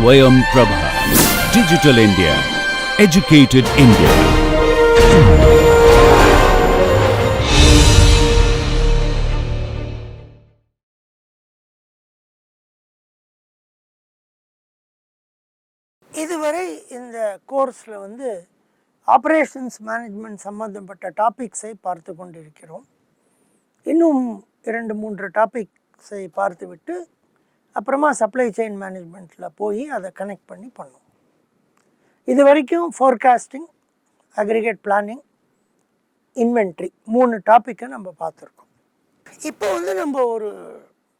Swayam Prabha. Digital India. Educated India. இதுவரை இந்த கோர்ஸில் வந்து ஆப்ரேஷன்ஸ் மேனேஜ்மெண்ட் சம்பந்தப்பட்ட டாபிக்ஸை பார்த்து கொண்டிருக்கிறோம். இன்னும் 2-3 டாபிக்ஸை பார்த்துவிட்டு அப்புறமா சப்ளை செயின் மேனேஜ்மெண்ட்டில் போய் அதை கனெக்ட் பண்ணி பண்ணோம். இது வரைக்கும் ஃபோர்காஸ்டிங், அக்ரிகேட் பிளானிங், இன்வென்ட்ரி 3 டாப்பிக்கை நம்ம பார்த்துருக்கோம். இப்போ வந்து நம்ம ஒரு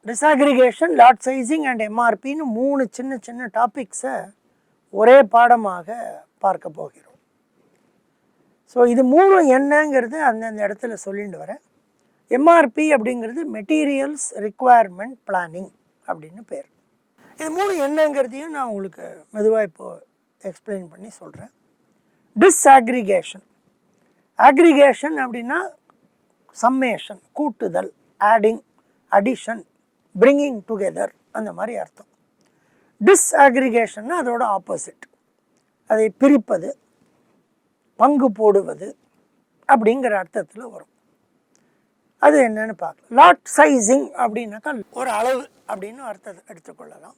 டிஸ்அக்ரிகேஷன், லாட் சைஸிங் அண்ட் எம்ஆர்பின்னு 3 சின்ன சின்ன டாபிக்ஸை ஒரே பாடமாக பார்க்க போகிறோம். ஸோ இது 3 என்னங்கிறது அந்தந்த இடத்துல சொல்லிட்டு வரேன். எம்ஆர்பி அப்படிங்கிறது மெட்டீரியல்ஸ் ரிக்குவயர்மெண்ட் பிளானிங் அப்படின்னு பேர். இது 3 என்னங்கிறதையும் நான் உங்களுக்கு மெதுவாக இப்போது எக்ஸ்பிளைன் பண்ணி சொல்கிறேன். டிஸ்அக்ரிகேஷன், அக்ரிகேஷன் அப்படின்னா சம்மேஷன், கூட்டுதல், ஆடிங், அடிஷன், பிரிங்கிங் டுகெதர், அந்த மாதிரி அர்த்தம். டிஸ்அக்ரிகேஷன்னா அதோட ஆப்போசிட், அதை பிரிப்பது, பங்கு போடுவது அப்படிங்கிற அர்த்தத்தில் வரும். அது என்னன்னு பார்க்கலாம். லாட் சைஸிங் அப்படின்னாக்கா ஒரு அளவு அப்படின்னு அர்த்தத்தை எடுத்துக்கொள்ளலாம்.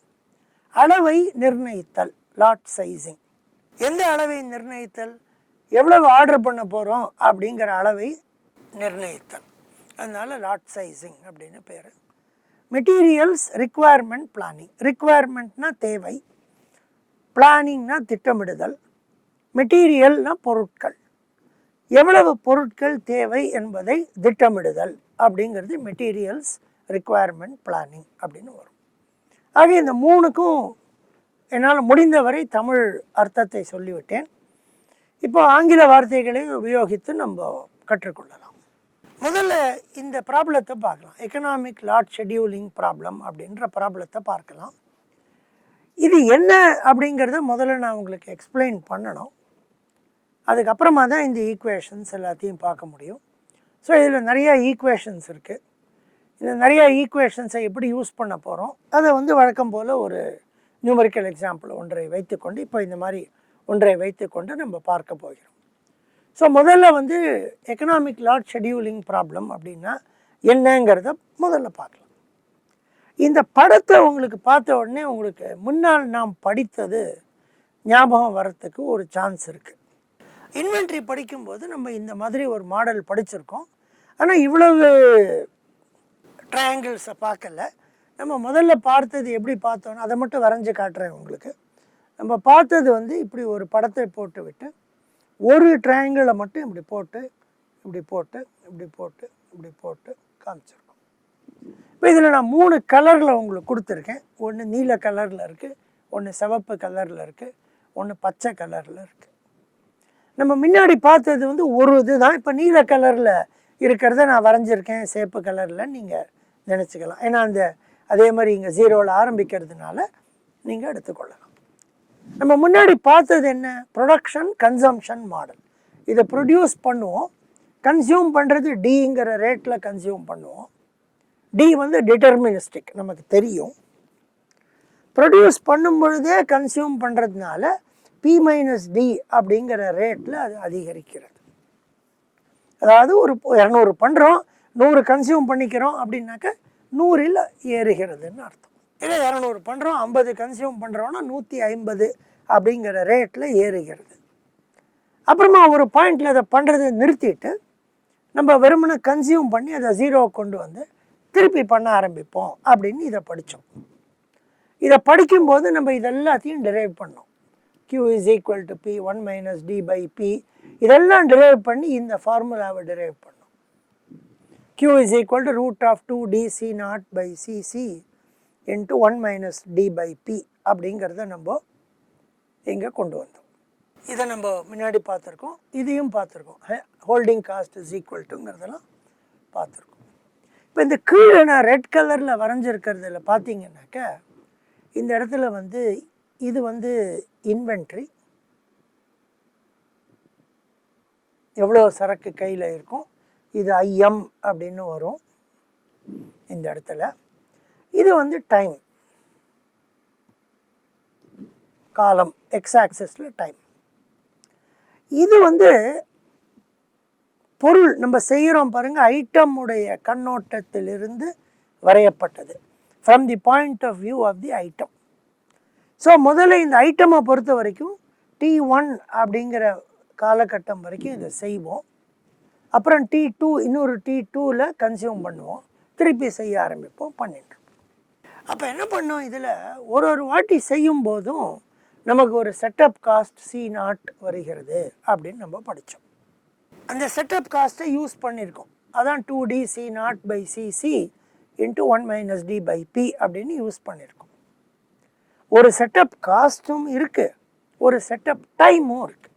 அளவை நிர்ணயித்தல், லாட் சைஸிங். எந்த அளவை நிர்ணயித்தல்? எவ்வளவு ஆர்டர் பண்ண போகிறோம் அப்படிங்கிற அளவை நிர்ணயித்தல், அதனால லாட் சைஸிங் அப்படின்னு பேர். Materials requirement planning. ரிக்குவயர்மெண்ட்னா தேவை, பிளானிங்னா திட்டமிடுதல், மெட்டீரியல்னா பொருட்கள். எவ்வளவு பொருட்கள் தேவை என்பதை திட்டமிடுதல் அப்படிங்கிறது மெட்டீரியல்ஸ் ரிக்குவயர்மெண்ட் பிளானிங் அப்படின்னு வரும். ஆக இந்த 3க்கும் என்னால் முடிந்தவரை தமிழ் அர்த்தத்தை சொல்லிவிட்டேன். இப்போ ஆங்கில வார்த்தைகளை உபயோகித்து நம்ம கற்றுக்கொள்ளலாம். முதல்ல இந்த ப்ராப்ளத்தை பார்க்கலாம். எக்கனாமிக் லாட் ஷெட்யூலிங் ப்ராப்ளம் அப்படின்ற ப்ராப்ளத்தை பார்க்கலாம். இது என்ன அப்படிங்கிறத முதல்ல நான் உங்களுக்கு எக்ஸ்பிளைன் பண்ணணும். அதுக்கப்புறமா தான் இந்த ஈக்குவேஷன்ஸ் எல்லாத்தையும் பார்க்க முடியும். ஸோ இதில் நிறையா ஈக்குவேஷன்ஸ் இருக்குது. இந்த நிறையா ஈக்குவேஷன்ஸை எப்படி யூஸ் பண்ண போகிறோம், அதை வந்து வழக்கம் போல் ஒரு நியூமரிக்கல் எக்ஸாம்பிள் ஒன்றை வைத்துக்கொண்டு, இப்போ இந்த மாதிரி ஒன்றை வைத்துக்கொண்டு நம்ம பார்க்க போகிறோம். ஸோ முதல்ல வந்து எக்கனாமிக் லாட் ஷெட்யூலிங் ப்ராப்ளம் அப்படின்னா என்னங்கிறத முதல்ல பார்க்கலாம். இந்த படத்தை உங்களுக்கு பார்த்த உடனே உங்களுக்கு முன்னால் நாம் படித்தது ஞாபகம் வரத்துக்கு ஒரு சான்ஸ் இருக்குது. இன்வென்ட்ரி படிக்கும்போது நம்ம இந்த மாதிரி ஒரு மாடல் படிச்சிருக்கோம். ஆனால் இவ்வளவு ட்ரையாங்கிள்ஸை பார்க்கல. நம்ம முதல்ல பார்த்தது எப்படி பார்த்தோன்னா அதை மட்டும் வரைஞ்சி காட்டுறேன் உங்களுக்கு. நம்ம பார்த்தது வந்து இப்படி ஒரு படத்தை போட்டு விட்டு ஒரு ட்ரையாங்கிளை மட்டும் இப்படி போட்டு இப்படி போட்டு இப்படி போட்டு இப்படி போட்டு காமிச்சிருக்கோம். இப்போ இதில் நான் 3 கலரில் உங்களுக்கு கொடுத்துருக்கேன். ஒன்று நீல கலரில் இருக்குது, ஒன்று சிவப்பு கலரில் இருக்குது, ஒன்று பச்சை கலரில் இருக்குது. நம்ம முன்னாடி பார்த்தது வந்து ஒரு இது தான். இப்போ நீல கலரில் இருக்கிறத நான் வரைஞ்சிருக்கேன் சேப்பு கலரில் நீங்கள் நினச்சிக்கலாம். ஏன்னா அதே மாதிரி இங்கே 0ல் ஆரம்பிக்கிறதுனால நீங்கள் எடுத்துக்கொள்ளலாம். நம்ம முன்னாடி பார்த்தது என்ன? Production consumption model. இதை ப்ரொடியூஸ் பண்ணுவோம், கன்சியூம் பண்ணுறது டிங்கிற ரேட்டில் கன்சியூம் பண்ணுவோம். டி வந்து டிட்டர்மினிஸ்டிக், நமக்கு தெரியும். ப்ரொடியூஸ் பண்ணும் பொழுதே கன்சியூம் பண்ணுறதுனால P-D அப்படிங்கிற ரேட்டில் அது அதிகரிக்கிறது. அதாவது ஒரு 200 பண்ணுறோம், 100 கன்சியூம் பண்ணிக்கிறோம் அப்படின்னாக்க 100ல் ஏறுகிறதுன்னு அர்த்தம். இல்லை 200 பண்ணுறோம், 50 கன்சியூம் பண்ணுறோன்னா 150 அப்படிங்கிற ரேட்டில் ஏறுகிறது. அப்புறமா ஒரு பாயிண்டில் அதை பண்ணுறதை நிறுத்திட்டு நம்ம வெறுமனை கன்சியூம் பண்ணி அதை 0 கொண்டு வந்து திருப்பி பண்ண ஆரம்பிப்போம் அப்படின்னு இதை படித்தோம். இதை படிக்கும்போது நம்ம இதெல்லாத்தையும் டிரைவ் பண்ணோம். Q is equal to P 1 minus D by P, இதெல்லாம் டிரைவ் பண்ணி இந்த ஃபார்முலாவை டிரைவ் பண்ணோம். Q is equal to root of 2DC naught by CC into 1 minus D by P அப்படிங்கிறத நம்ம இங்கே கொண்டு வந்தோம். இதை நம்ம முன்னாடி பார்த்துருக்கோம், இதையும் பார்த்துருக்கோம். ஹோல்டிங் காஸ்ட் இஸ் ஈக்குவல் டுங்கிறதெல்லாம் பார்த்துருக்கோம். இப்போ இந்த கீழே நான் ரெட் கலரில் வரைஞ்சிருக்கிறதுல பார்த்தீங்கன்னாக்க இந்த இடத்துல வந்து இது வந்து இன்வென்ட்ரி, எவ்வளோ சரக்கு கையில் இருக்கும், இது ஐஎம் அப்படின்னு வரும் இந்த இடத்துல. இது வந்து டைம், காலம், எக்ஸ் ஆக்சிஸில் டைம். இது வந்து பொருள் நம்ம செய்கிறோம் பாருங்கள், ஐட்டமுடைய கண்ணோட்டத்திலிருந்து வரையப்பட்டது, from the point of view of the item. So முதல்ல இந்த ஐட்டமை பொறுத்த வரைக்கும் T1 அப்படிங்கிற காலகட்டம் வரைக்கும் இதை செய்வோம். அப்புறம் T2 இன்னொரு T2ல் கன்சியூம் பண்ணுவோம், திருப்பி செய்ய ஆரம்பிப்போம், பண்ணிட்டு. அப்போ என்ன பண்ணோம், இதில் ஒரு வாட்டி செய்யும் போதும் நமக்கு ஒரு செட்டப் காஸ்ட் C0 வருகிறது அப்படின்னு நம்ம படித்தோம். அந்த செட்டப் காஸ்ட்டை யூஸ் பண்ணியிருக்கோம். அதான் 2D C0/Cc × 1 - D/P அப்படின்னு யூஸ் பண்ணியிருக்கோம். ஒரு செட்டப் காஸ்ட்டும் இருக்குது, ஒரு செட்டப் டைமும் இருக்குது.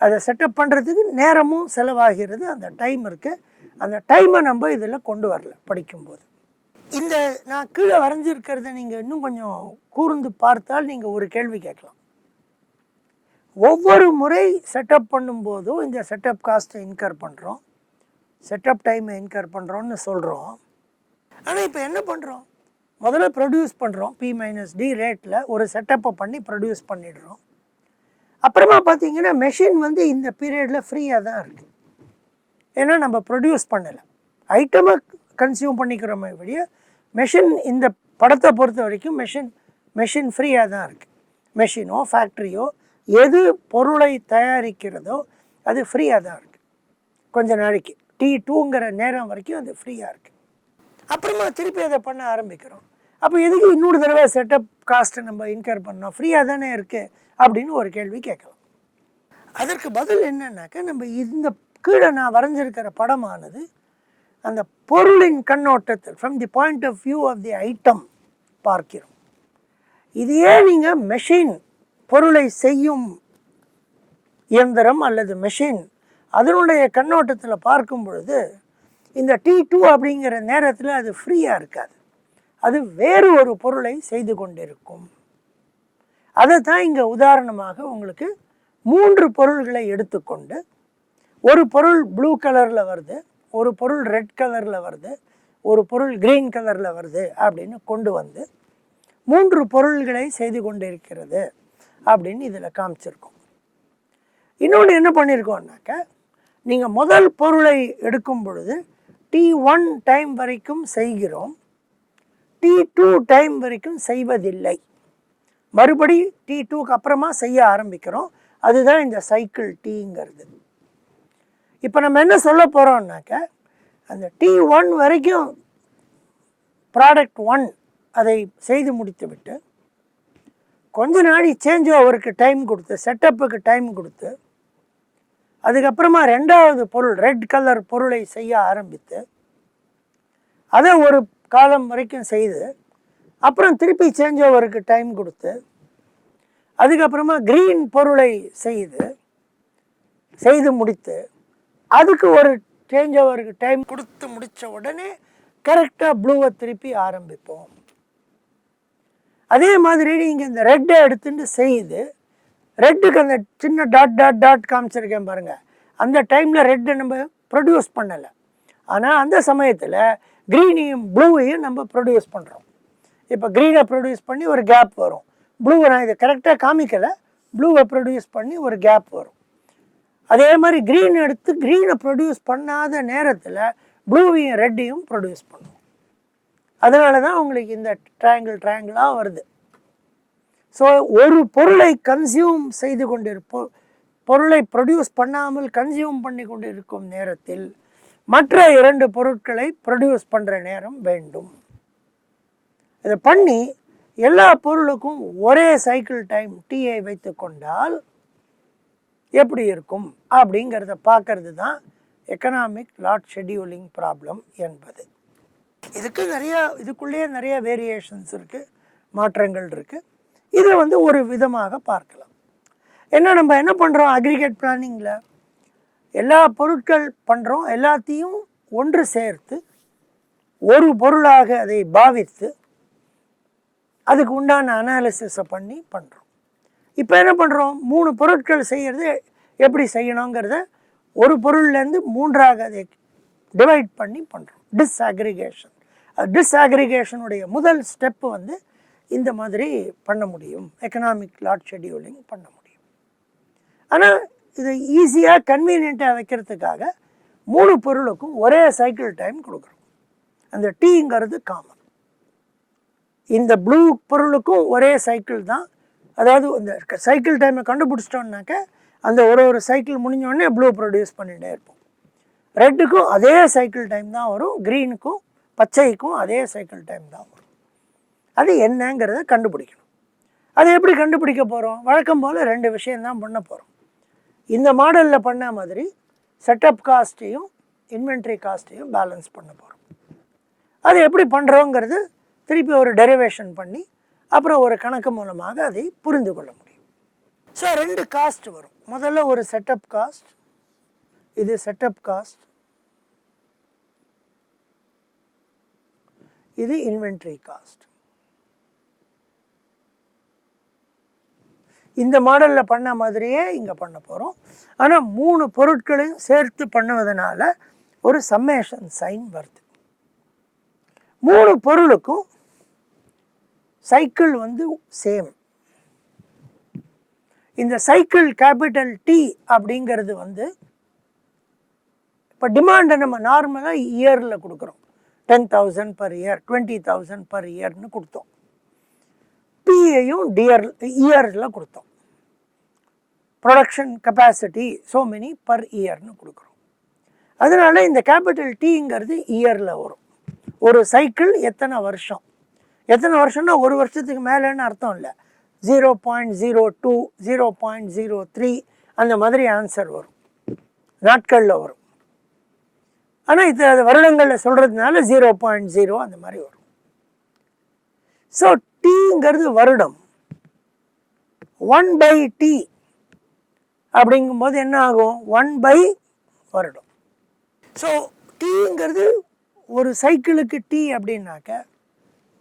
அதை செட்டப் பண்ணுறதுக்கு நேரமும் செலவாகிறது, அந்த டைம் இருக்குது. அந்த டைமை நம்ம இதில் கொண்டு வரல படிக்கும்போது. இந்த நான் கீழே வரைஞ்சிருக்கிறத நீங்கள் இன்னும் கொஞ்சம் கூர்ந்து பார்த்தால் நீங்கள் ஒரு கேள்வி கேட்கலாம். ஒவ்வொரு முறை செட்டப் பண்ணும்போதும் இந்த செட்டப் காஸ்ட்டை இன்கர் பண்ணுறோம், செட்டப் டைமை இன்கர் பண்ணுறோன்னு சொல்கிறோம். ஆனால் இப்போ என்ன பண்ணுறோம், முதல்ல ப்ரொடியூஸ் பண்ணுறோம், P-D ரேட்டில் ஒரு செட்டப்பை பண்ணி ப்ரொடியூஸ் பண்ணிடுறோம். அப்புறமா பார்த்தீங்கன்னா மெஷின் வந்து இந்த பீரியடில் ஃப்ரீயாக தான் இருக்குது. ஏன்னா நம்ம ப்ரொடியூஸ் பண்ணலை, ஐட்டமை கன்சியூம் பண்ணிக்கிறோமே வழிய மெஷின் இந்த படத்தை பொறுத்த வரைக்கும் மெஷின் ஃப்ரீயாக தான் இருக்குது. மெஷினோ ஃபேக்ட்ரியோ எது பொருளை தயாரிக்கிறதோ அது ஃப்ரீயாக தான் இருக்குது. கொஞ்ச நாளைக்கு T2ங்கிற நேரம் வரைக்கும் அது ஃப்ரீயாக இருக்குது. அப்புறமா திருப்பி அதை பண்ண ஆரம்பிக்கிறோம். அப்போ எதுக்கு இன்னொரு தடவை செட்டப் காஸ்ட்டை நம்ம இன்கர் பண்ணோம், ஃப்ரீயாக தானே இருக்குது அப்படின்னு ஒரு கேள்வி கேட்கலாம். அதற்கு பதில் என்னன்னாக்கா, நம்ம இந்த கீழே நான் வரைஞ்சிருக்கிற படமானது அந்த பொருளின் கண்ணோட்டத்தில் from the point of view of the item பார்க்கிறோம். இதையே நீங்கள் மெஷின், பொருளை செய்யும் இயந்திரம் அல்லது மெஷின், அதனுடைய கண்ணோட்டத்தில் பார்க்கும் பொழுது இந்த T2 அப்படிங்கிற நேரத்தில் அது ஃப்ரீயாக இருக்காது, அது வேறு ஒரு பொருளை செய்து கொண்டிருக்கும். அதை தான் இங்கே உதாரணமாக உங்களுக்கு 3 பொருள்களை எடுத்துக்கொண்டு, ஒரு பொருள் ப்ளூ கலரில் வருது, ஒரு பொருள் ரெட் கலரில் வருது, ஒரு பொருள் க்ரீன் கலரில் வருது அப்படின்னு கொண்டு வந்து 3 பொருள்களை செய்து கொண்டிருக்கிறது அப்படின்னு இதில் காமிச்சிருக்கோம். இன்னொன்று என்ன பண்ணியிருக்கோம்னாக்க, நீங்கள் முதல் பொருளை எடுக்கும் பொழுது T1 டைம் வரைக்கும் செய்கிறோம், T2 டைம் வரைக்கும் செய்வதில்லை, மறுபடி T2க்கு அப்புறமா செய்ய ஆரம்பிக்கிறோம். அதுதான் இந்த சைக்கிள் Tங்கிறது. இப்போ நம்ம என்ன சொல்ல போகிறோம்னாக்க, அந்த T1 வரைக்கும் ப்ராடக்ட் 1 அதை செய்து முடித்து விட்டு கொஞ்ச நாள் சேஞ்ச் ஓவருக்கு டைம் கொடுத்து, செட்டப்புக்கு டைம் கொடுத்து, அதுக்கப்புறமா ரெண்டாவது பொருள் ரெட் கலர் பொருளை செய்ய ஆரம்பித்து அதை ஒரு காலம் வரைக்கும் செய்து, அப்புறம் திருப்பி சேஞ்ச் ஓவருக்கு டைம் கொடுத்து, அதுக்கப்புறமா க்ரீன் பொருளை செய்து முடித்து, அதுக்கு ஒரு சேஞ்ச் ஓவருக்கு டைம் கொடுத்து முடித்த உடனே கரெக்டாக ப்ளூவை திருப்பி ஆரம்பிப்போம். அதே மாதிரி நீங்கள் இந்த ரெட்டை எடுத்துட்டு செய்து, ரெட்டுக்கு அந்த சின்ன டாட் காமிச்சிருக்கேன் பாருங்கள், அந்த டைமில் ரெட்டை நம்ம ப்ரொடியூஸ் பண்ணலை. ஆனால் அந்த சமயத்தில் க்ரீனையும் ப்ளூவையும் நம்ம ப்ரொடியூஸ் பண்ணுறோம். இப்போ க்ரீனை ப்ரொடியூஸ் பண்ணி ஒரு கேப் வரும், ப்ளூவை நான் இதை கரெக்டாக காமிக்கலை, ப்ளூவை ப்ரொடியூஸ் பண்ணி ஒரு கேப் வரும். அதே மாதிரி க்ரீன் எடுத்து க்ரீனை ப்ரொடியூஸ் பண்ணாத நேரத்தில் ப்ளூவையும் ரெட்டையும் ப்ரொடியூஸ் பண்ணுவோம். அதனால தான் உங்களுக்கு இந்த ட்ரையாங்கிளாக வருது. ஸோ ஒரு பொருளை கன்சியூம் செய்து கொண்டிருப்போம், பொருளை ப்ரொடியூஸ் பண்ணாமல் கன்சியூம் பண்ணி கொண்டு இருக்கும் நேரத்தில் மற்ற 2 பொருட்களை ப்ரொடியூஸ் பண்ணுற நேரம் வேண்டும். இதை பண்ணி எல்லா பொருளுக்கும் ஒரே சைக்கிள் டைம் Tஐ வைத்து கொண்டால் எப்படி இருக்கும் அப்படிங்கிறத பார்க்கறது தான் எக்கனாமிக் லாட் ஷெட்யூலிங் ப்ராப்ளம் என்பது. இதுக்குள்ளேயே நிறைய வேரியேஷன்ஸ் இருக்குது, மாற்றங்கள் இருக்குது. இதை ஒரு விதமாக பார்க்கலாம். நம்ம என்ன பண்ணுறோம், அக்ரிகேட் பிளானிங்கில் எல்லா பொருட்கள் பண்ணுறோம், எல்லாத்தையும் ஒன்று சேர்த்து ஒரு பொருளாக அதை பாவித்து அதுக்கு உண்டான அனாலிசிஸை பண்ணி பண்ணுறோம். இப்போ என்ன பண்ணுறோம், 3 பொருட்கள் செய்கிறது எப்படி செய்யணுங்கிறத ஒரு பொருள்லேருந்து 3ஆக அதை டிவைட் பண்ணி பண்ணுறோம், டிஸ்அக்ரிகேஷன். டிஸ்அக்ரிகேஷனுடைய முதல் ஸ்டெப்பு இந்த மாதிரி பண்ண முடியும், எக்கனாமிக் லாட் ஷெட்யூலிங் பண்ண முடியும். ஆனால் இதை ஈஸியாக கன்வீனியண்ட்டாக வைக்கிறதுக்காக 3 பொருளுக்கும் ஒரே சைக்கிள் டைம் கொடுக்குறோம். அந்த டீங்கிறது காமன். இந்த ப்ளூ பொருளுக்கும் ஒரே சைக்கிள் தான். அதாவது அந்த சைக்கிள் டைமை கண்டுபிடிச்சிட்டோம்னாக்க அந்த ஒரு சைக்கிள் முடிஞ்சோடனே ப்ளூ ப்ரொடியூஸ் பண்ணிகிட்டே இருப்போம். ரெட்டுக்கும் அதே சைக்கிள் டைம் தான் வரும், க்ரீனுக்கும் பச்சைக்கும் அதே சைக்கிள் டைம் தான் வரும். அது என்னங்கிறத கண்டுபிடிக்கணும். அதை எப்படி கண்டுபிடிக்க போகிறோம்? வழக்கம் போல் 2 விஷயந்தான் பண்ண போகிறோம். இந்த மாடலில் பண்ண மாதிரி செட்டப் காஸ்ட்டையும் இன்வென்ட்ரி காஸ்ட்டையும் பேலன்ஸ் பண்ண போகிறோம். அது எப்படி பண்ணுறோங்கிறது திருப்பி ஒரு டெரிவேஷன் பண்ணி அப்புறம் ஒரு கணக்கு மூலமாக அதை புரிந்து கொள்ள முடியும். ஸோ 2 காஸ்ட் வரும். முதல்ல ஒரு செட்டப் காஸ்ட், இது செட்டப் காஸ்ட், இது இன்வென்ட்ரி காஸ்ட். இந்த மாடலில் பண்ண மாதிரியே இங்கே பண்ண போகிறோம். ஆனால் 3 பொருட்களையும் சேர்த்து பண்ணுவதனால ஒரு சம்மேஷன் சைன் வருது. 3 பொருளுக்கும் சைக்கிள் வந்து சேம். இந்த சைக்கிள் கேபிட்டல் டி அப்படிங்கிறது வந்து இப்போ டிமாண்டை நம்ம நார்மலாக இயரில் கொடுக்குறோம். 10,000 பர் இயர், 20,000 பர் இயர்னு கொடுத்தோம். பியையும் இயரில் கொடுத்தோம். Production capacity so many per இயர்னு கொடுக்குறோம். அதனால இந்த கேபிட்டல் டிங்கிறது இயரில் வரும். ஒரு சைக்கிள் எத்தனை வருஷம், எத்தனை வருஷம்னா ஒரு வருஷத்துக்கு மேலேன்னு அர்த்தம் இல்லை. 0.02, 0.03 அந்த மாதிரி ஆன்சர் வரும், நாட்களில் வரும். ஆனால் இது வருடங்களில் சொல்கிறதுனால 0.0 அந்த மாதிரி வரும். ஸோ டீங்கிறது வருடம். 1/t அப்படிங்கும்போது என்ன ஆகும்? 1 வருடம். ஸோ டீங்கிறது ஒரு சைக்கிளுக்கு டி அப்படின்னாக்க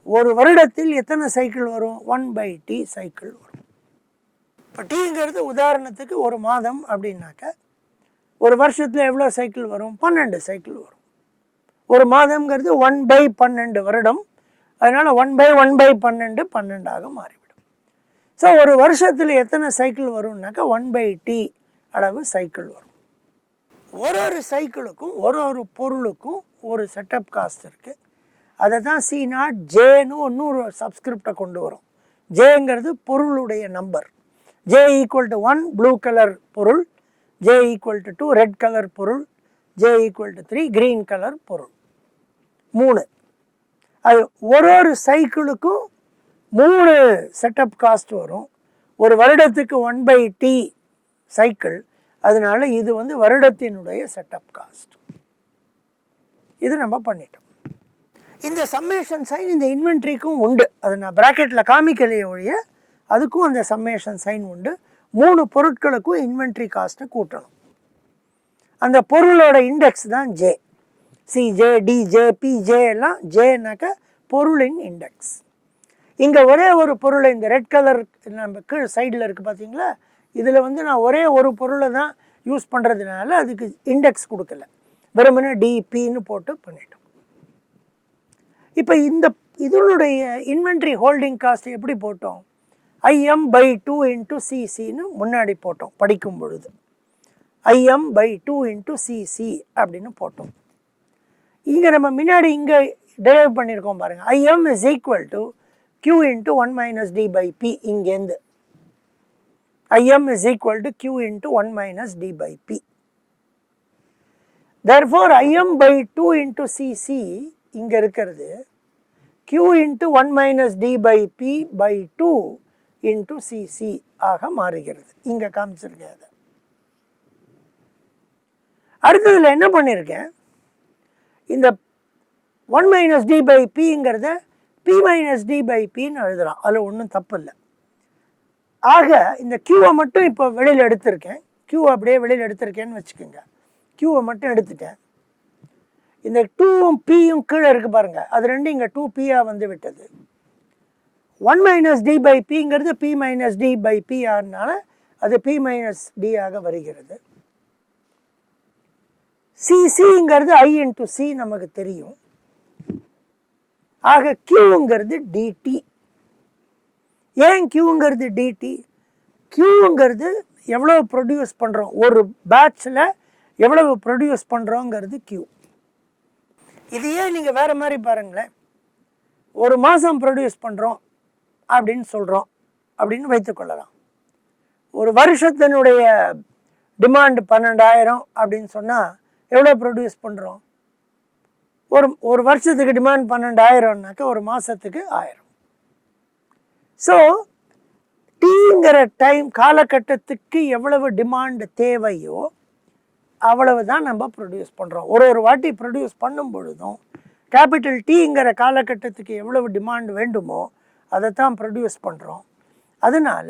ஒரு வருடத்தில் எத்தனை சைக்கிள் வரும்? 1/t சைக்கிள் வரும். இப்போ டீங்கிறது உதாரணத்துக்கு ஒரு மாதம் அப்படின்னாக்க ஒரு வருஷத்தில் எவ்வளோ சைக்கிள் வரும்? 12 சைக்கிள் வரும். ஒரு மாதம்ங்கிறது 1/12 வருடம். அதனால் 1/1/12 12ஆக மாறிவிடும். ஸோ ஒரு வருஷத்தில் எத்தனை சைக்கிள் வரும்னாக்கா 1/t அளவு சைக்கிள் வரும். ஒரு சைக்கிளுக்கும் ஒரு பொருளுக்கும் ஒரு செட்டப் காஸ்ட் இருக்குது. அதை தான் C0 ஜேன்னு இன்னொரு சப்ஸ்கிரிப்டை கொண்டு வரும். ஜேங்கிறது பொருளுடைய நம்பர். J = 1 ப்ளூ கலர் பொருள், J = 2 ரெட் கலர் பொருள், J = 3 கிரீன் கலர் பொருள். 3. அது ஒரு சைக்கிளுக்கும் 3 செட்டப் காஸ்ட் வரும். ஒரு வருடத்துக்கு 1/t சைக்கிள். அதனால இது வந்து வருடத்தினுடைய செட்டப் காஸ்ட். இது நம்ம பண்ணிட்டோம். இந்த சம்மேஷன் சைன் இந்த இன்வென்ட்ரிக்கும் உண்டு. அது நான் ப்ராக்கெட்டில் காமிக்கலையே ஒழிய அதுக்கும் அந்த சம்மேஷன் சைன் உண்டு. 3 பொருட்களுக்கும் இன்வென்ட்ரி காஸ்ட்டை கூட்டணும். அந்த பொருளோட இண்டெக்ஸ் தான் ஜே. சிஜே, டிஜே, பிஜே எல்லாம் ஜேனாக்க பொருளின் இண்டெக்ஸ். இங்கே ஒரே ஒரு பொருளை இந்த ரெட் கலர் நம்ம கீழ் சைடில் இருக்குது பார்த்தீங்களா, இதில் வந்து நான் ஒரே ஒரு பொருளை தான் யூஸ் பண்ணுறதுனால அதுக்கு இண்டெக்ஸ் கொடுக்கல, வெறுமனே டிபின்னு போட்டு பண்ணிட்டோம். இப்போ இதனுடைய இன்வென்ட்ரி ஹோல்டிங் காஸ்ட் எப்படி போட்டோம்? IM/2 × CCன்னு முன்னாடி போட்டோம் படிக்கும் பொழுது. IM/2 × CC அப்படின்னு போட்டோம். இங்கே நம்ம முன்னாடி இங்கே டெரைவ் பண்ணியிருக்கோம் பாருங்கள். IM = Q × 1 - D/P. இங்கேருந்து IM = Q × 1 - D/P. Therefore IM/2 × CC இங்கே இருக்கிறது Q × 1 - D/P/2 × CC ஆக மாறுகிறது. இங்கே காமிச்சிருக்கேன். அதை அடுத்ததில் என்ன பண்ணியிருக்கேன்? இந்த 1 - D/Pங்கிறத P - D/Pன்னு எழுதலாம். அதில் ஒன்றும் தப்பு இல்லை. ஆக இந்த Qவை மட்டும் இப்போ வெளியில் எடுத்திருக்கேன். Q அப்படியே வெளியில் எடுத்திருக்கேன்னு வச்சுக்கோங்க. Qவை மட்டும் எடுத்துட்டேன். இந்த 2ம் Pயும் கீழே இருக்குது பாருங்கள், அது ரெண்டும் இங்கே 2Pயாக வந்து விட்டது. 1 - D/Pங்கிறது P - D/P ஆனால அது P - D ஆக வருகிறது. CCங்கிறது I × C நமக்கு தெரியும். ஆக Qங்கிறது DT. ஏன் கியூங்கிறது டிடி? கியூங்கிறது எவ்வளோ ப்ரொடியூஸ் பண்ணுறோம், ஒரு பேட்சில் எவ்வளவு ப்ரொடியூஸ் பண்ணுறோங்கிறது கியூ. இதையே நீங்கள் வேறு மாதிரி பாருங்களேன். ஒரு மாதம் ப்ரொடியூஸ் பண்ணுறோம் அப்படின்னு சொல்கிறோம் அப்படின்னு வைத்துக்கொள்ளலாம். ஒரு வருஷத்தினுடைய டிமாண்ட் 12,000 அப்படின்னு சொன்னால் எவ்வளோ ப்ரொடியூஸ் பண்ணுறோம்? ஒரு வருஷத்துக்கு டிமாண்ட் 12,000னாக்கா ஒரு மாதத்துக்கு 1000. ஸோ டீங்கிற டைம் காலகட்டத்துக்கு எவ்வளவு டிமாண்ட் தேவையோ அவ்வளவு தான் நம்ம ப்ரொடியூஸ் பண்ணுறோம். ஒரு வாட்டி ப்ரொடியூஸ் பண்ணும் பொழுதும் கேபிட்டல் டீங்கிற காலகட்டத்துக்கு எவ்வளவு டிமாண்ட் வேண்டுமோ அதை தான் ப்ரொடியூஸ் பண்ணுறோம். அதனால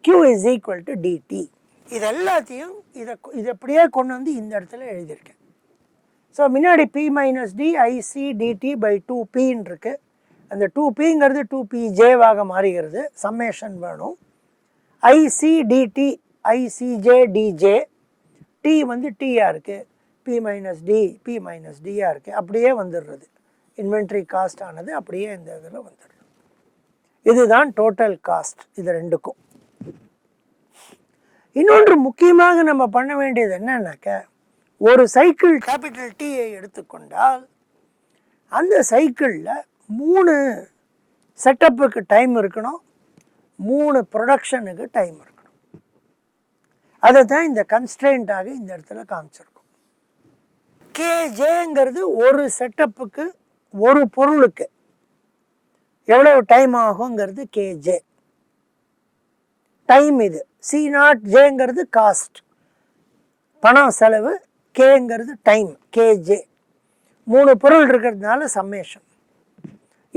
Q is equal to DT. இது எல்லாத்தையும் இதை அப்படியே கொண்டு வந்து இந்த இடத்துல எழுதியிருக்கேன். ஸோ முன்னாடி P minus D IC DD by 2Pன்னு இருக்குது. அந்த 2Pங்கிறது 2PJவாக மாறுகிறது. சம்மேஷன் வேணும். IC DD ICJ DJ, D வந்து டீயாக இருக்குது, P மைனஸ் டியாக இருக்குது. அப்படியே வந்துடுறது. இன்வென்ட்ரி காஸ்ட் ஆனது அப்படியே இந்த இதில் வந்துடுறது. இதுதான் டோட்டல் காஸ்ட் இது ரெண்டுக்கும். இன்னொன்று முக்கியமாக நம்ம பண்ண வேண்டியது என்னன்னாக்க, ஒரு சைக்கிள் கேபிட்டல் டீயை எடுத்துக்கொண்டால் அந்த சைக்கிளில் 3 செட்டப்புக்கு டைம் இருக்கணும், 3 ப்ரொடக்ஷனுக்கு டைம் இருக்கணும். அதை தான் இந்த கன்ஸ்ட்ரெயின்ட்டாக இந்த இடத்துல காமிச்சிருக்கோம். கேஜேங்கிறது ஒரு செட்டப்புக்கு ஒரு பொருளுக்கு எவ்வளவு டைம் ஆகுங்கிறது கேஜே டைம். இது C0Jங்கிறது காஸ்ட், பணம் செலவு. கேங்கிறது டைம், கேஜே. 3 பொருள் இருக்கிறதுனால சம்மேஷன்.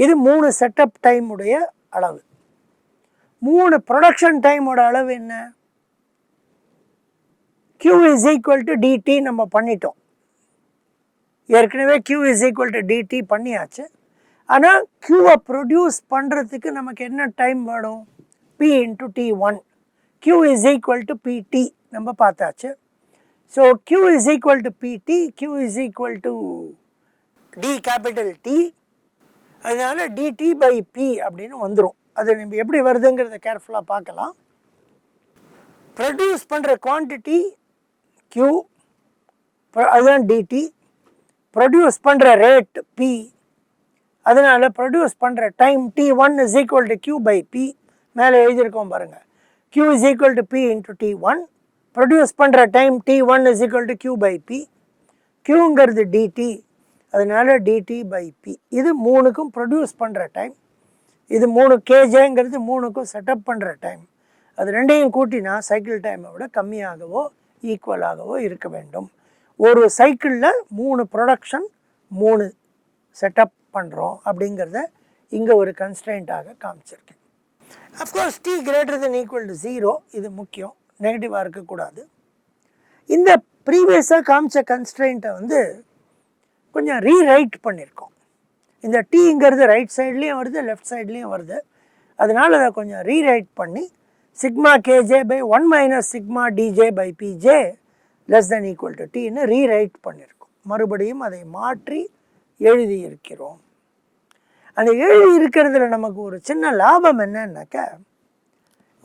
இது 3 செட்டப் டைம் உடைய அளவு. 3 ப்ரொடக்ஷன் டைமோட அளவு என்ன? Q is equal to DT நம்ம பண்ணிட்டோம். ஏற்கனவே Q is equal to DT பண்ணியாச்சு. ஆனால் Qவை ப்ரொடியூஸ் பண்ணுறதுக்கு நமக்கு என்ன டைம் வேணும்? P into T1. Q is equal to PT நம்ம பார்த்தாச்சு. So Q is equal to PT, Q is equal to T capital T. அதனால டிடி பை பி அப்படின்னு வந்துடும். அது நம்ம எப்படி வருதுங்கிறத கேர்ஃபுல்லாக பார்க்கலாம். ப்ரொடியூஸ் பண்ணுற குவான்டிட்டி Q, அதுதான் டிடி. ப்ரொடியூஸ் பண்ணுற ரேட் P, அதனால் ப்ரொடியூஸ் பண்ணுற time T1 is equal to Q by P. மேலே எழுதியிருக்கோம் பாருங்கள். Q is equal to P into T1. Produce பண்ணுற time T1 is equal to Q by P. Qங்கிறது DD, அதனால் டிடி பை P. இது 3க்கும் produce பண்ணுற டைம். இது 3 கேஜேங்கிறது 3க்கும் செட்டப் பண்ணுற டைம். அது ரெண்டையும் கூட்டினா சைக்கிள் டைமை விட கம்மியாகவோ ஈக்குவலாகவோ இருக்க வேண்டும். ஒரு சைக்கிளில் 3 ப்ரொடக்ஷன் 3 செட்டப் பண்ணுறோம் அப்படிங்கிறத இங்கே ஒரு கன்ஸ்ட்ரெயின்ட்டாக காமிச்சிருக்கேன். Of course T greater than equal to 0, இது முக்கியம், நெகட்டிவாக இருக்கக்கூடாது. இந்த ப்ரீவியஸாக காமிச்ச கன்ஸ்ட்ரெயின்ட்டை வந்து கொஞ்சம் ரீரைட் பண்ணியிருக்கோம். இந்த டீங்கிறது ரைட் சைட்லேயும் வருது, லெஃப்ட் சைட்லேயும் வருது. அதனால் அதை கொஞ்சம் ரீரைட் பண்ணி sigma KJ by 1 minus sigma DJ by PJ less than equal to டீன்னு ரீரைட் பண்ணியிருக்கோம். மறுபடியும் அதை மாற்றி எழுதியிருக்கிறோம். அந்த எழுதி இருக்கிறதுல நமக்கு ஒரு சின்ன லாபம் என்னன்னாக்கா,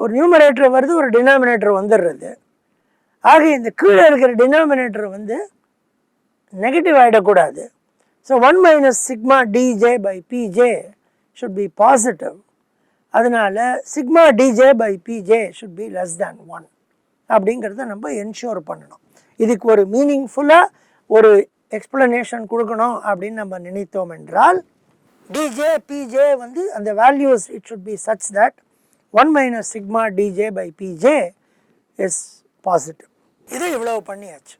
ஒரு நியூமரேட்டர் வருது, ஒரு டினாமினேட்டர் வந்துடுறது. ஆக இந்த கீழே இருக்கிற டினாமினேட்டர் வந்து நெகட்டிவ் ஆகிடக்கூடாது. So 1 minus sigma DJ by PJ should be positive. அதனால் sigma DJ by PJ should be less than 1 அப்படிங்கிறத நம்ம என்ஷூர் பண்ணணும். இதுக்கு ஒரு மீனிங்ஃபுல்லாக ஒரு எக்ஸ்பிளனேஷன் கொடுக்கணும் அப்படின்னு நம்ம நினைத்தோம் என்றால், டிஜே பிஜே வந்து அந்த values it should be such that 1 minus sigma DJ by PJ is positive. இதை இவ்வளவு பண்ணியாச்சு.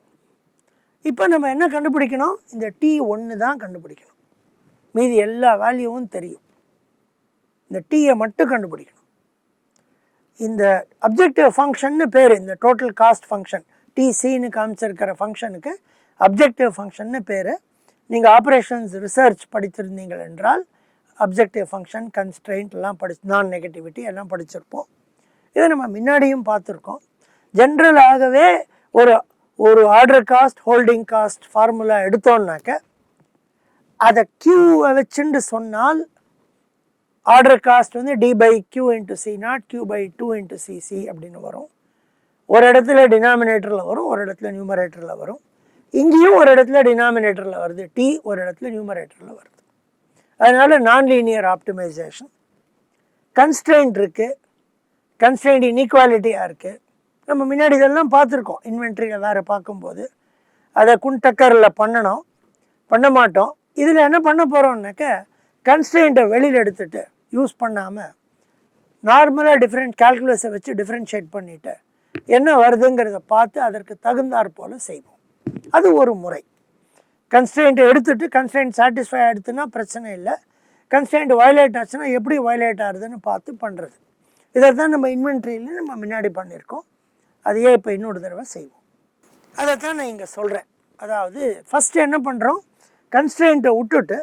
இப்போ நம்ம என்ன கண்டுபிடிக்கணும்? இந்த T1 தான் கண்டுபிடிக்கணும். மீதி எல்லா வேல்யூவும் தெரியும். இந்த டீயை மட்டும் கண்டுபிடிக்கணும். இந்த அப்ஜெக்டிவ் ஃபங்க்ஷன்னு பேர், இந்த டோட்டல் காஸ்ட் ஃபங்க்ஷன் டிசின்னு காமிச்சிருக்கிற ஃபங்க்ஷனுக்கு அப்ஜெக்டிவ் ஃபங்க்ஷன்னு பேர். நீங்கள் ஆப்ரேஷன்ஸ் ரிசர்ச் படித்திருந்தீங்கள் என்றால் அப்ஜெக்டிவ் ஃபங்க்ஷன், கன்ஸ்ட்ரெயின்ட் எல்லாம் நான் நெகட்டிவிட்டி எல்லாம் படிச்சிருப்போம். இதை நம்ம முன்னாடியும் பார்த்துருக்கோம். ஜென்ரலாகவே ஒரு order cost, holding cost formula எடுத்தோன்னாக்க அதை கியூவை வச்சுட்டு சொன்னால் ஆர்டர் காஸ்ட் வந்து D by Q into C naught Q by 2 into CC அப்படின்னு வரும். ஒரு இடத்துல டினாமினேட்டரில் வரும், ஒரு இடத்துல நியூமரேட்டரில் வரும். இங்கேயும் ஒரு இடத்துல டினாமினேட்டரில் வருது டி, ஒரு இடத்துல நியூமரேட்டரில் வருது. அதனால் நான் லீனியர் ஆப்டிமைசேஷன். கன்ஸ்ட்ரெயின்ட் இருக்குது, கன்ஸ்ட்ரெயின்ட் இன்இக்வாலிட்டியாக இருக்குது. நம்ம முன்னாடி இதெல்லாம் பார்த்துருக்கோம் இன்வென்ட்ரியில் வேறு பார்க்கும்போது. அதை குண்டக்கரில் பண்ண மாட்டோம். இதில் என்ன பண்ண போகிறோம்னாக்க கன்ஸ்ட்ரெயின்ட்டை வெளியில் எடுத்துகிட்டு யூஸ் பண்ணாமல் நார்மலாக டிஃப்ரெண்ட் கால்குலஸை வச்சு டிஃப்ரென்ஷியேட் பண்ணிவிட்டு என்ன வருதுங்கிறத பார்த்து அதற்கு தகுந்தாற் போல் செய்வோம். அது ஒரு முறை. கன்ஸ்ட்ரெயின்ட்டை எடுத்துகிட்டு கன்ஸ்ட்ரெயின்ட் சாட்டிஸ்ஃபை ஆகிடுதுன்னா பிரச்சனை இல்லை. கன்ஸ்ட்ரெயின்ட் வயலேட் ஆச்சுன்னா எப்படி வயலேட் ஆகுதுன்னு பார்த்து பண்ணுறது. இதை தான் நம்ம இன்வென்ட்ரியில் நம்ம முன்னாடி பண்ணியிருக்கோம். அதையே இப்போ இன்னொரு தடவை செய்வோம். அதை தான் நான் இங்கே சொல்கிறேன். அதாவது ஃபஸ்ட்டு என்ன பண்ணுறோம், கன்ஸ்ட்ரெயின்ட்டை விட்டுட்டு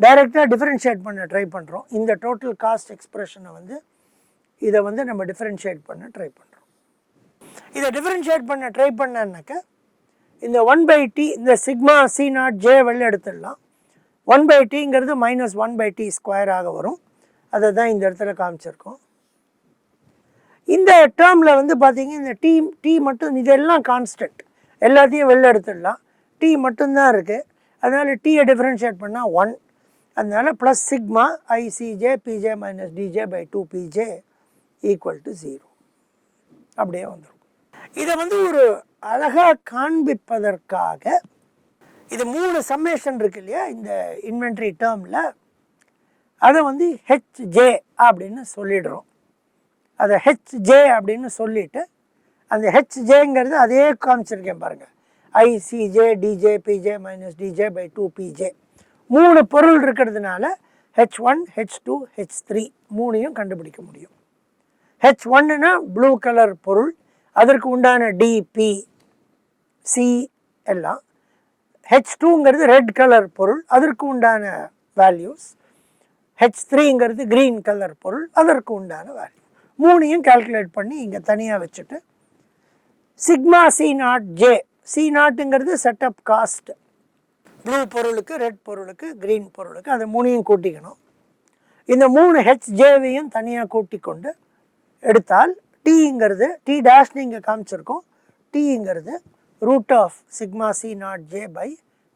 டைரெக்டாக டிஃப்ரென்ஷியேட் பண்ண ட்ரை பண்ணுறோம். இந்த டோட்டல் காஸ்ட் எக்ஸ்ப்ரெஷனை வந்து இதை வந்து நம்ம டிஃப்ரென்ஷியேட் பண்ண ட்ரை பண்ணுறோம். இதை டிஃப்ரென்ஷியேட் பண்ண ட்ரை பண்ணாக்க இந்த 1/t இந்த சிக்மா சி நாட் ஜே வெளில எடுத்துடலாம். 1/tங்கிறது -1/t ஸ்கொயராக வரும். அதை தான் இந்த இடத்துல காமிச்சிருக்கோம். இந்த டேர்மில் வந்து பார்த்தீங்கன்னா இந்த டி மட்டும், இதெல்லாம் கான்ஸ்டன்ட், எல்லாத்தையும் வெளில எடுத்துடலாம். டி மட்டும்தான் இருக்குது. அதனால் டீயை டிஃப்ரென்ஷியேட் பண்ணால் 1. அதனால் plus sigma ICJ PJ minus DJ by 2pj equal to 0 அப்படியே வந்துடும். இதை வந்து ஒரு அழகாக காண்பிப்பதற்காக இது 3 சம்மேஷன் இருக்கு இல்லையா இந்த இன்வென்ட்ரி டேர்மில், அதை வந்து ஹெச்ஜே அப்படின்னு சொல்லிடுறோம். அதை ஹெச்ஜே அப்படின்னு சொல்லிவிட்டு அந்த ஹெச்ஜேங்கிறது அதே காமிச்சிருக்கேன் பாருங்கள், ICJ DJ PJ minus DJ by 2pj. 3 பொருள் இருக்கிறதுனால H1 H2 H3 3ஐயும் கண்டுபிடிக்க முடியும். H1னா ப்ளூ கலர் பொருள், அதற்கு உண்டான டிபி சி எல்லாம். H2ங்கிறது ரெட் கலர் பொருள், அதற்கு உண்டான வேல்யூஸ். H3ங்கிறது க்ரீன் கலர் பொருள், அதற்கு உண்டான வேல்யூ. 3ஐயும் கால்குலேட் பண்ணி இங்கே தனியாக வச்சுட்டு sigma C naught J, C நாட்டுங்கிறது செட்டப் காஸ்ட், ப்ளூ பொருளுக்கு, ரெட் பொருளுக்கு, க்ரீன் பொருளுக்கு, அதை 3ஐயும் கூட்டிக்கணும். இந்த 3 ஹெச்ஜேவையும் தனியாக கூட்டி கொண்டு எடுத்தால் டீங்கிறது டி டேஷ் நீங்கள் காமிச்சிருக்கோம். டீங்கிறது root of sigma C naught J by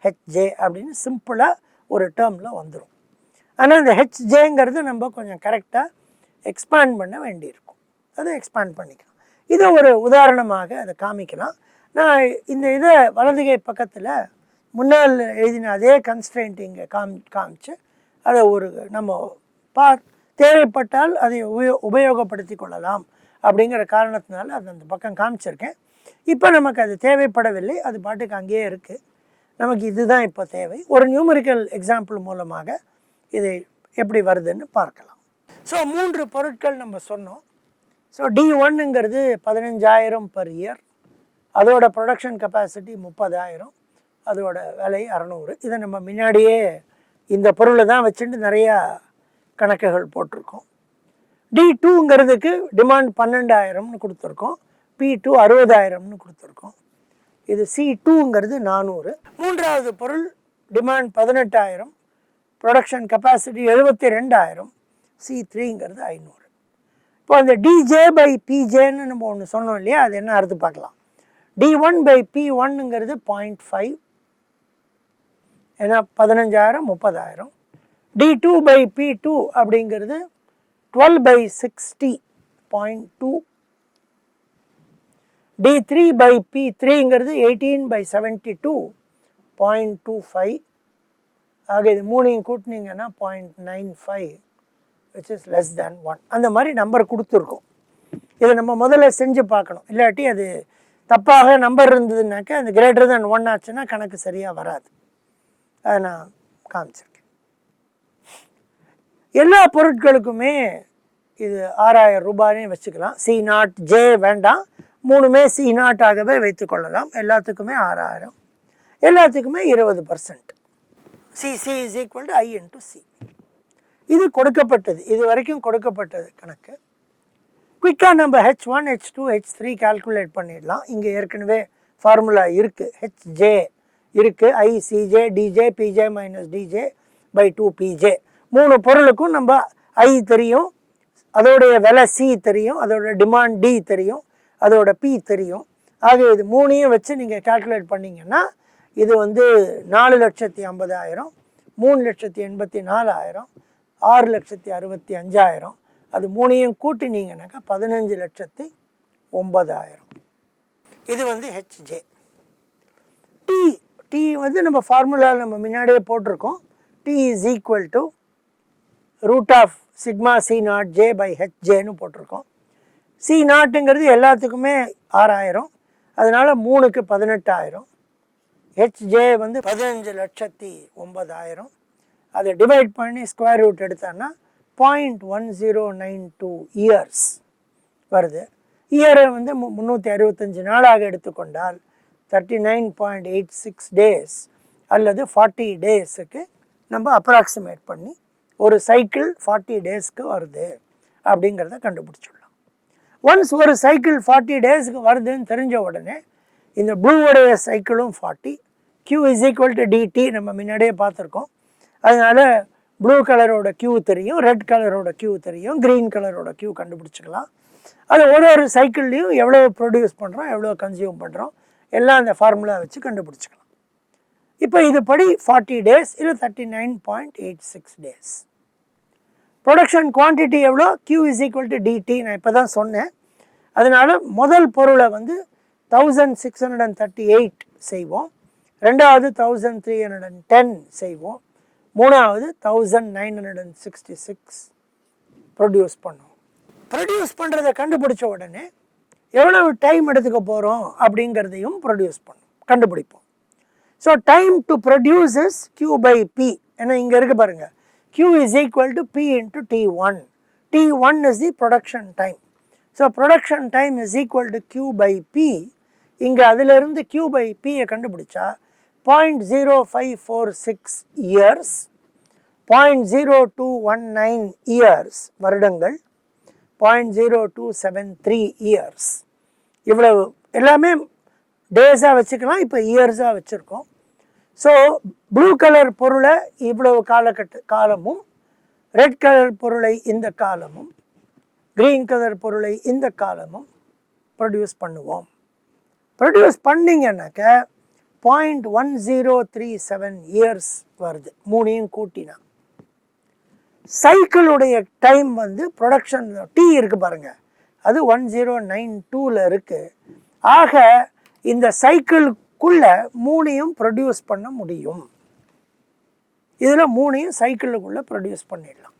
HJ அப்படின்னு சிம்பிளாக ஒரு டேர்மில் வந்துடும். ஆனால் இந்த ஹெச்ஜேங்கிறது நம்ம கொஞ்சம் கரெக்டாக எக்ஸ்பேண்ட் பண்ண வேண்டியிருக்கும். அதை எக்ஸ்பேண்ட் பண்ணிக்கலாம். இதை ஒரு உதாரணமாக அதை காமிக்கலாம். நான் இந்த இதை வலதுகை பக்கத்தில் முன்னால் எழுதின அதே கன்ஸ்ட்ரெயின்ட் இங்கே காமிச்சு அதை ஒரு நம்ம தேவைப்பட்டால் அதை உபயோகப்படுத்தி கொள்ளலாம் அப்படிங்கிற காரணத்தினால அது அந்த பக்கம் காமிச்சிருக்கேன். இப்போ நமக்கு அது தேவைப்படவில்லை, அது பாட்டுக்கு அங்கேயே இருக்குது. நமக்கு இதுதான் இப்போ தேவை. ஒரு நியூமரிக்கல் எக்ஸாம்பிள் மூலமாக இதை எப்படி வருதுன்னு பார்க்கலாம். ஸோ 3 பொருட்கள் நம்ம சொன்னோம். ஸோ D1ங்கிறது 15,000 per year, அதோட ப்ரொடக்ஷன் கெப்பாசிட்டி 30,000, அதோட விலை 600. இதை நம்ம முன்னாடியே இந்த பொருளை தான் வச்சுட்டு நிறையா கணக்குகள் போட்டிருக்கோம். D2ங்கிறதுக்கு டிமாண்ட் 12,000ன்னு கொடுத்துருக்கோம், P2 60,000ன்னு கொடுத்துருக்கோம். இது C2ங்கிறது 400. மூன்றாவது பொருள் டிமாண்ட் 18,000, ப்ரொடக்ஷன் கெப்பாசிட்டி 72,000, C3ங்கிறது 500. இப்போ அந்த டிஜே பை பிஜேன்னு நம்ம ஒன்று சொன்னோம் இல்லையா, அது என்ன அறுத்து பார்க்கலாம். D1 பை P1ங்கிறது 0.5, ஏன்னா 15,000 30,000. D2 பை P2 அப்படிங்கிறது 12 பை 60 0.2. D3 by P3ங்கிறது 18 by 72 0.25. ஆக இது 3ஐயும் கூட்டினீங்கன்னா 0.95 which is less than 1. அந்த மாதிரி நம்பர் கொடுத்துருக்கோம். இதை நம்ம முதல்ல செஞ்சு பார்க்கணும். இல்லாட்டி அது தப்பாக நம்பர் இருந்ததுனாக்கா அது கிரேட்டர் தேன் 1 ஆச்சுன்னா கணக்கு சரியாக வராது. அதை நான் காமிச்சிருக்கேன். எல்லா பொருட்களுக்குமே இது 6,000 ரூபாய்னு வச்சுக்கலாம். C0 J வேண்டாம், 3மே C0 ஆகவே வைத்துக்கொள்ளலாம். எல்லாத்துக்குமே 6,000, எல்லாத்துக்குமே 20%. CC is equal to I into C. இது கொடுக்கப்பட்டது, இது வரைக்கும் கொடுக்கப்பட்டது கணக்கு. குயிக்காக நம்ம H1 H2 H3 கால்குலேட் பண்ணிடலாம். இங்கே ஏற்கனவே ஃபார்முலா இருக்குது, HJ இருக்குது, ICJ DJ PJ minus DJ by 2PJ. 3 பொருளுக்கும் நம்ம ஐ தெரியும், அதோடைய விலை சி தெரியும், அதோட டிமாண்ட் டி தெரியும், அதோட பி தெரியும். ஆக இது 3ஐயும் வச்சு நீங்கள் கால்குலேட் பண்ணிங்கன்னா இது வந்து 4,50,000, 3,84,000, 6,65,000. அது 3ஐயும் கூட்டினீங்கன்னாக்கா 15,09,000. இது வந்து ஹெச்ஜே. டி டி வந்து நம்ம ஃபார்முலாவில் நம்ம முன்னாடியே போட்டிருக்கோம். டி இஸ் ஈக்குவல் டு √σ C0J/HJன்னு போட்டிருக்கோம். C0ங்கிறது எல்லாத்துக்குமே 6,000, அதனால் 3க்கு 18,000. ஹெச்ஜே வந்து 15,09,000. அதை டிவைட் பண்ணி ஸ்கொயர் ரூட் எடுத்தோன்னா 0.1092 இயர்ஸ் வருது. இயரை வந்து 365 நாளாக எடுத்துக்கொண்டால் 39.86 டேஸ் அல்லது 40 டேஸுக்கு நம்ம அப்ராக்சிமேட் பண்ணி ஒரு சைக்கிள் 40 டேஸ்க்கு வருது அப்படிங்கிறத கண்டுபிடிச்சிடலாம். ஒன்ஸ் ஒரு சைக்கிள் 40 டேஸ்க்கு வருதுன்னு தெரிஞ்ச உடனே இந்த ப்ளூவுடைய சைக்கிளும் 40, Q is equal to DT நம்ம முன்னாடியே பார்த்துருக்கோம். அதனால் ப்ளூ கலரோட Q தெரியும், ரெட் கலரோட Q தெரியும், க்ரீன் கலரோட Q கண்டுபிடிச்சிக்கலாம். அது ஒரு சைக்கிள்லேயும் எவ்வளோ ப்ரொடியூஸ் பண்ணுறோம், எவ்வளோ கன்சியூம் பண்ணுறோம் எல்லாம் அந்த ஃபார்முலா வச்சு கண்டுபிடிச்சிக்கலாம். இப்போ இது படி 40 டேஸ் இல்லை 39.86 டேஸ். ப்ரொடக்ஷன் குவான்டிட்டி எவ்வளோ? Q is equal to DT நான் இப்போ தான் சொன்னேன். அதனால் முதல் பொருளை வந்து 1638 செய்வோம், ரெண்டாவது 1310 செய்வோம், மூணாவது 1966 ப்ரொடியூஸ் பண்ணுவோம். ப்ரொடியூஸ் பண்ணுறதை கண்டுபிடிச்ச உடனே எவ்வளவு டைம் எடுத்துக்க போகிறோம் அப்படிங்கிறதையும் கண்டுபிடிப்போம். So time to produce is Q/P. ஏன்னா இங்கே இருக்குது பாருங்கள், Q is equal to P into T1. T1 is the production time. So production time is equal to Q/P. இங்கே அதிலிருந்து Q/P-யை கண்டுபிடிச்சா 0.0546 இயர்ஸ், 0.0219 இயர்ஸ் வருடங்கள், 0.0273 இயர்ஸ். இவ்வளவு எல்லாமே டேஸாக வச்சுக்கலாம், இப்போ இயர்ஸாக வச்சுருக்கோம். ஸோ ப்ளூ கலர் பொருளை இவ்வளவு காலமும், ரெட் கலர் பொருளை இந்த காலமும், க்ரீன் கலர் பொருளை இந்த காலமும் ப்ரொடியூஸ் பண்ணுவோம். ப்ரொடியூஸ் பண்ணிங்கன்னாக்க 0.1037 இயர்ஸ் வருது, 3ஐயும் கூட்டினா. சைக்கிளுடைய டைம் வந்து ப்ரொடக்ஷன் டி இருக்குது பாருங்கள், அது 1092ல் இருக்குது. ஆக இந்த சைக்கிளுக்குள்ளே 3ஐயும் ப்ரொடியூஸ் பண்ண முடியும். இதில் 3ஐயும் சைக்கிளுக்குள்ளே ப்ரொடியூஸ் பண்ணிடலாம்.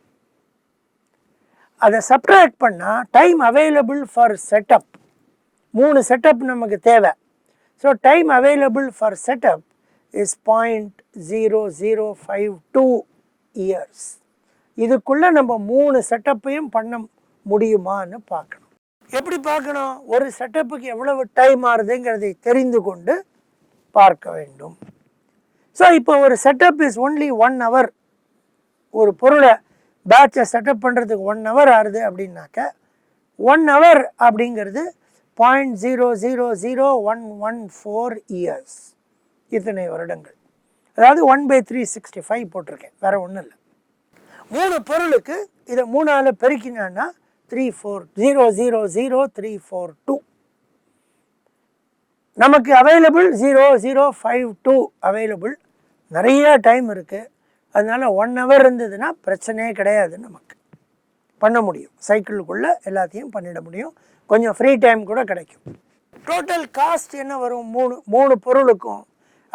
அதை சப்ட்ராக்ட் பண்ணால் time available for setup, 3 setup நமக்கு தேவை. So time available for setup is 0.0052 years. இதுக்குள்ளே நம்ம 3 செட்டப்பையும் பண்ண முடியுமான்னு பார்க்கணும். எப்படி பார்க்கணும்? ஒரு செட்டப்புக்கு எவ்வளவு டைம் ஆகுதுங்கிறதை தெரிந்து கொண்டு பார்க்க வேண்டும். ஸோ இப்போ ஒரு செட்டப் இஸ் ஒன்லி 1 hour. ஒரு பொருளை பேட்சை செட்டப் பண்ணுறதுக்கு 1 hour ஆகுது அப்படின்னாக்க 1 hour அப்படிங்கிறது 0.000114 இயர்ஸ், இத்தனை வருடங்கள். அதாவது 1/365 போட்டிருக்கேன், வேறு ஒன்றும் இல்லை. 3 பொருளுக்கு இதை 3ஆல் பெருக்கினான்னா 3400342. நமக்கு அவைலபிள் 0052 அவைலபிள். நிறைய டைம் இருக்குது, அதனால் 1 hour இருந்ததுன்னா பிரச்சனையே கிடையாது, நமக்கு பண்ண முடியும். சைக்கிளுக்குள்ளே எல்லாத்தையும் பண்ணிட முடியும், கொஞ்சம் ஃப்ரீ டைம் கூட கிடைக்கும். டோட்டல் காஸ்ட் என்ன வரும்? 3 பொருளுக்கும்.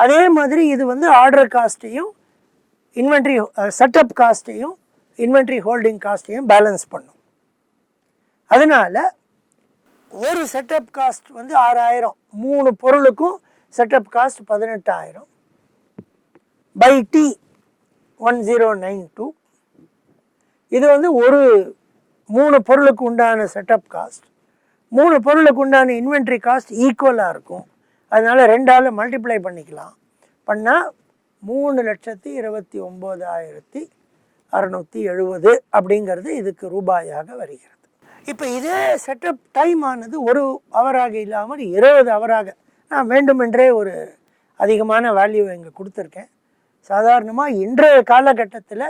அதே மாதிரி இது வந்து ஆர்டர் காஸ்ட்டையும் இன்வென்ட்ரி செட்டப் காஸ்ட்டையும் இன்வென்ட்ரி ஹோல்டிங் காஸ்ட்டையும் பேலன்ஸ் பண்ணும். அதனால் ஒரு செட்டப் காஸ்ட் வந்து 6,000, 3 பொருளுக்கும் செட்டப் காஸ்ட் 18,000 பை டி 1092. இது வந்து ஒரு 3 பொருளுக்கு உண்டான செட்டப் காஸ்ட். 3 பொருளுக்கு உண்டான இன்வென்ட்ரி காஸ்ட் ஈக்குவலாக இருக்கும். அதனால் 2ஆல் மல்டிப்ளை பண்ணிக்கலாம். பண்ணால் 3,29,670 அப்படிங்கிறது இதுக்கு ரூபாயாக வருகிறது. இப்போ இதே செட்டப் டைம் ஆனது 1 ஹவராக இல்லாமல் 20 ஹவராக, நான் வேண்டுமென்றே ஒரு அதிகமான வேல்யூ இங்கே கொடுத்துருக்கேன். சாதாரணமாக இன்றைய காலகட்டத்தில்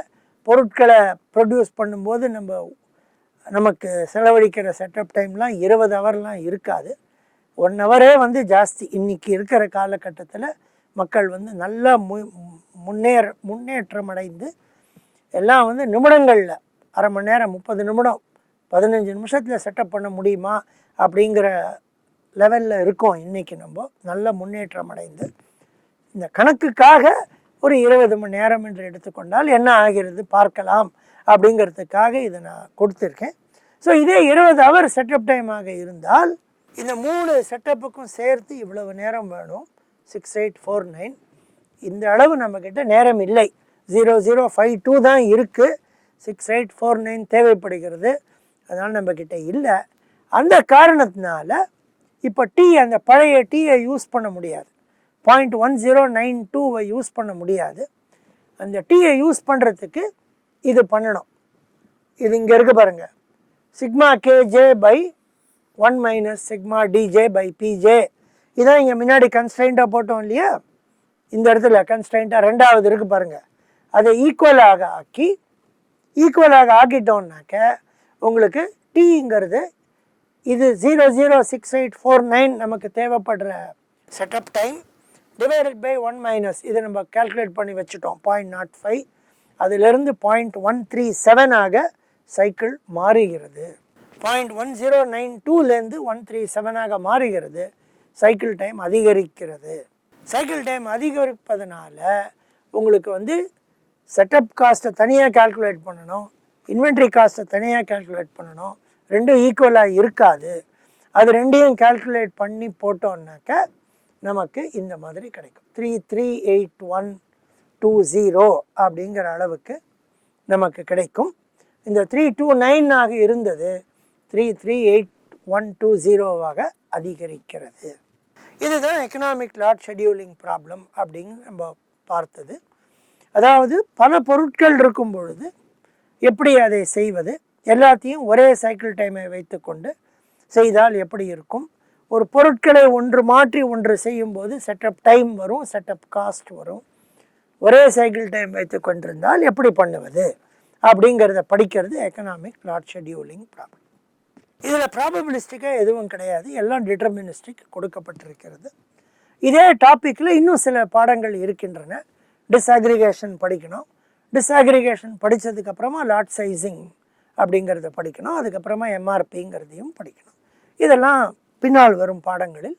பொருட்களை ப்ரொடியூஸ் பண்ணும்போது நமக்கு செலவழிக்கிற செட்டப் டைம்லாம் 20 ஹவர்லாம் இருக்காது. 1 ஹவரே வந்து ஜாஸ்தி. இன்றைக்கி இருக்கிற காலகட்டத்தில் மக்கள் வந்து நல்லா முன்னேற்றம் அடைந்து எல்லாம் வந்து நிமிடங்களில், அரை மணி நேரம், 30 நிமிடம், 15 நிமிஷத்தில் செட்டப் பண்ண முடியுமா அப்படிங்கிற லெவலில் இருக்கோம். இன்றைக்கி நம்ம நல்ல முன்னேற்றம் அடைந்து இந்த கணக்குக்காக ஒரு 20 மணி நேரம் என்று எடுத்துக்கொண்டால் என்ன ஆகிறது பார்க்கலாம் அப்படிங்கிறதுக்காக இதை நான் கொடுத்துருக்கேன். ஸோ இதே 20 ஹவர் செட்டப் டைமாக இருந்தால் இந்த 3 செட்டப்புக்கும் சேர்த்து இவ்வளவு நேரம் வேணும். 6849 இந்த அளவு நம்மக்கிட்ட நேரம் இல்லை. 0052 தான் இருக்குது. 6849 தேவைப்படுகிறது. அதனால் நம்மக்கிட்ட இல்லை. அந்த காரணத்தினால இப்போ அந்த பழைய டீயை யூஸ் பண்ண முடியாது. 0.1092 யூஸ் பண்ண முடியாது. அந்த டீயை யூஸ் பண்ணுறதுக்கு இது பண்ணணும். இது இங்கே இருக்கு பாருங்கள், sigma KJ by 1 minus sigma DJ by PJ. இதான் இங்கே முன்னாடி கன்ஸ்ட்ரெயின்ட்டாக போட்டோம் இல்லையா, இந்த இடத்துல கன்ஸ்ட்ரெயின்ட்டாக 2வது இருக்குது பாருங்கள். அதை ஈக்குவலாக ஆக்கிட்டோம்னாக்க உங்களுக்கு டீங்கிறது இது 00689 நமக்கு தேவைப்படுற setup time divided by 1 minus, இதை நம்ம கால்குலேட் பண்ணி வச்சுட்டோம் 0.05. அதிலிருந்து 0.137 ஆக சைக்கிள் மாறுகிறது. 0.1092லேருந்து 137 மாறுகிறது. சைக்கிள் டைம் அதிகரிக்கிறது. சைக்கிள் டைம் அதிகரிப்பதனால உங்களுக்கு வந்து செட்டப் காஸ்ட்டை தனியாக கால்குலேட் பண்ணணும், இன்வென்ட்ரி காஸ்ட்டை தனியாக கால்குலேட் பண்ணணும். ரெண்டும் ஈக்குவலாக இருக்காது. அது ரெண்டையும் கால்குலேட் பண்ணி போட்டோம்னாக்க நமக்கு இந்த மாதிரி கிடைக்கும். 338120 அப்படிங்கிற அளவுக்கு நமக்கு கிடைக்கும். இந்த 329 இருந்தது 338120 அதிகரிக்கிறது. இதுதான் எக்கனாமிக் லாட் ஷெட்யூலிங் ப்ராப்ளம் அப்படின்னு நம்ம பார்த்தது. அதாவது பல பொருட்கள் இருக்கும் பொழுது எப்படி அதை செய்வது, எல்லாத்தையும் ஒரே சைக்கிள் டைமை வைத்துக்கொண்டு செய்தால் எப்படி இருக்கும், ஒரு பொருட்களை ஒன்று மாற்றி ஒன்று செய்யும்போது செட்டப் டைம் வரும், செட்டப் காஸ்ட் வரும், ஒரே சைக்கிள் டைம் வைத்து கொண்டிருந்தால் எப்படி பண்ணுவது அப்படிங்கிறத படிக்கிறது எக்கனாமிக் லாட் ஷெட்யூலிங் ப்ராப்ளம். இதில் ப்ராபபிலிஸ்டிக்காக எதுவும் கிடையாது, எல்லாம் டிட்டர்மினிஸ்டிக் கொடுக்கப்பட்டிருக்கிறது. இதே டாப்பிக்கில் இன்னும் சில பாடங்கள் இருக்கின்றன. டிஸ்அக்ரிகேஷன் படிக்கணும். டிஸ்அக்ரிகேஷன் படித்ததுக்கப்புறமா லாட் சைஸிங் அப்படிங்கிறத படிக்கணும். அதுக்கப்புறமா எம்ஆர்பிங்கிறதையும் படிக்கணும். இதெல்லாம் பின்னால் வரும் பாடங்களில்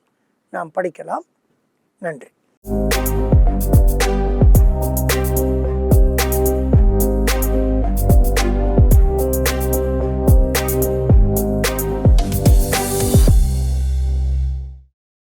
நாம் படிக்கலாம். நன்றி.